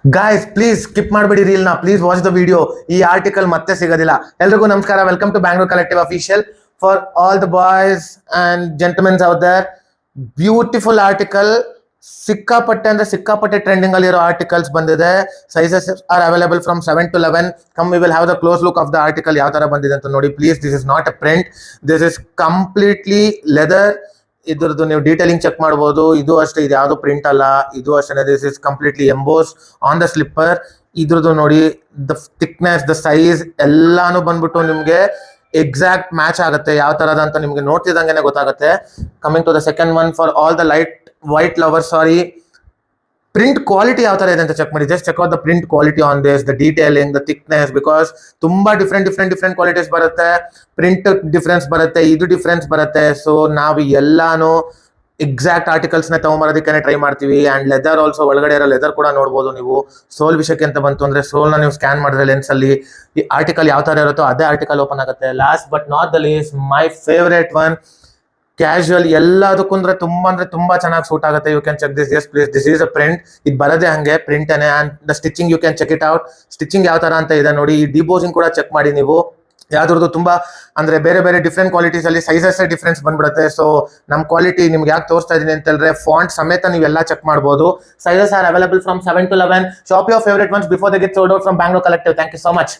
Guys, please skip ಮಾಡಬೇಡಿ reel ನ. Please watch the video. ಈ ಆರ್ಟಿಕಲ್ ಮತ್ತೆ ಸಿಗೋದಿಲ್ಲ. ಎಲ್ರಿಗೂ ನಮಸ್ಕಾರ. Welcome to Bangalore collective official. For all the boys and gentlemens out there, beautiful article. ಸಿಕ್ಕಾಪಟ್ಟೆ ಟ್ರೆಂಡಿಂಗ್ ಅಲ್ಲಿ ಇರೋ ಆರ್ಟಿಕಲ್ಸ್ ಬಂದಿದೆ. Sizes are available from 7 to 11. Come we will have the close look of the article ಯಾವ ತರ ಬಂದಿದೆ ಅಂತ ನೋಡಿ please. This is not a print, this is completely leather. ಇದ್ರದ್ದು ನೀವು ಡೀಟೇಲಿಂಗ್ ಚೆಕ್ ಮಾಡಬಹುದು. ಇದು ಅಷ್ಟೇ, ಇದು ಯಾವುದು ಪ್ರಿಂಟ್ ಅಲ್ಲ. ಇದು ಅಷ್ಟೇ, this is completely emboss on the slipper. ಇದ್ರದ್ದು ನೋಡಿ, ದ ಥಿಕ್ನೆಸ್, ದ ಸೈಜ್ ಎಲ್ಲಾನು ಬಂದ್ಬಿಟ್ಟು ನಿಮ್ಗೆ ಎಕ್ಸಾಕ್ಟ್ ಮ್ಯಾಚ್ ಆಗುತ್ತೆ ಯಾವ ತರದ ಅಂತ ನಿಮ್ಗೆ ನೋಡ್ತಿದ್ದಂಗೆ ಗೊತ್ತಾಗುತ್ತೆ. Coming to the second one, for all the white lover, sorry, print quality ಯಾವ ತರ ಇದೆ ಅಂತ ಚೆಕ್ ಮಾಡಿ. Just check out the print quality on this, the detailing, the thickness, because ತುಂಬಾ ಡಿಫ್ರೆಂಟ್ ಕ್ವಾಲಿಟೀಸ್ ಬರುತ್ತೆ. ಪ್ರಿಂಟ್ ಡಿಫ್ರೆನ್ಸ್ ಬರುತ್ತೆ, ಇದು difference ಬರುತ್ತೆ. ಸೊ ನಾವು ಎಲ್ಲಾನು ಎಕ್ಸಾಕ್ಟ್ ಆರ್ಟಿಕಲ್ಸ್ ನ ತಗೊಂಬರೋದಕ್ಕೆ ಟ್ರೈ ಮಾಡ್ತೀವಿ. ಅಂಡ್ ಲೆದರ್ ಆಲ್ಸೋ, ಒಳಗಡೆ ಇರೋ ಲೆದರ್ ಕೂಡ ನೋಡ್ಬೋದು ನೀವು. ಸೋಲ್ ವಿಷಯಕ್ಕೆ ಅಂತ ಬಂತು ಅಂದ್ರೆ, ಸೋಲ್ ನ ನೀವು ಸ್ಕ್ಯಾನ್ ಮಾಡಿದ್ರೆ ಲೆನ್ಸ್ ಅಲ್ಲಿ ಈ ಆರ್ಟಿಕಲ್ ಯಾವ ತರ ಇರುತ್ತೋ ಅದೇ ಆರ್ಟಿಕಲ್ ಓಪನ್ ಆಗುತ್ತೆ. Last but not the least, my favourite one, casual. ಎಲ್ಲದಕ್ಕೂ ಅಂದ್ರೆ ತುಂಬಾ ಚೆನ್ನಾಗಿ ಸೂಟ್ ಆಗುತ್ತೆ. You can check this. Yes please, this is a print. ಇದು ಬರದೆ ಹಂಗೆ ಪ್ರಿಂಟ್ ಏನೇ. And the stitching you can check it out. Stitching ಯಾವ ತರ ಅಂತ ಇದೆ ನೋಡಿ. ಈ ಡಿಬೋಸಿಂಗ್ ಕೂಡ ಚೆಕ್ ಮಾಡಿ ನೀವು. ಯಾವ್ದ್ರದ್ದು ತುಂಬಾ ಅಂದ್ರೆ ಬೇರೆ ಡಿಫ್ರೆಂಟ್ ಕ್ವಾಲಿಟೀಸ್ ಅಲ್ಲಿ ಸೈಜಸ್ ಡಿಫ್ರೆನ್ಸ್ ಬಂದ್ಬಿಡುತ್ತೆ. ಸೊ ನಮ್ ಕ್ವಾಲಿಟಿ ನಿಮ್ಗೆ ಯಾಕೆ ತೋರಿಸ್ತಾ ಇದೀನಿ ಅಂತ ಹೇಳಿದ್ರೆ, ಫಾಂಟ್ ಸಮೇತ ನೀವೆಲ್ಲ ಚೆಕ್ ಮಾಡಬಹುದು. Sizes are available from 7 to 11. Shop your favourite ones before they get sold out from Bangalore collective. Thank you so much.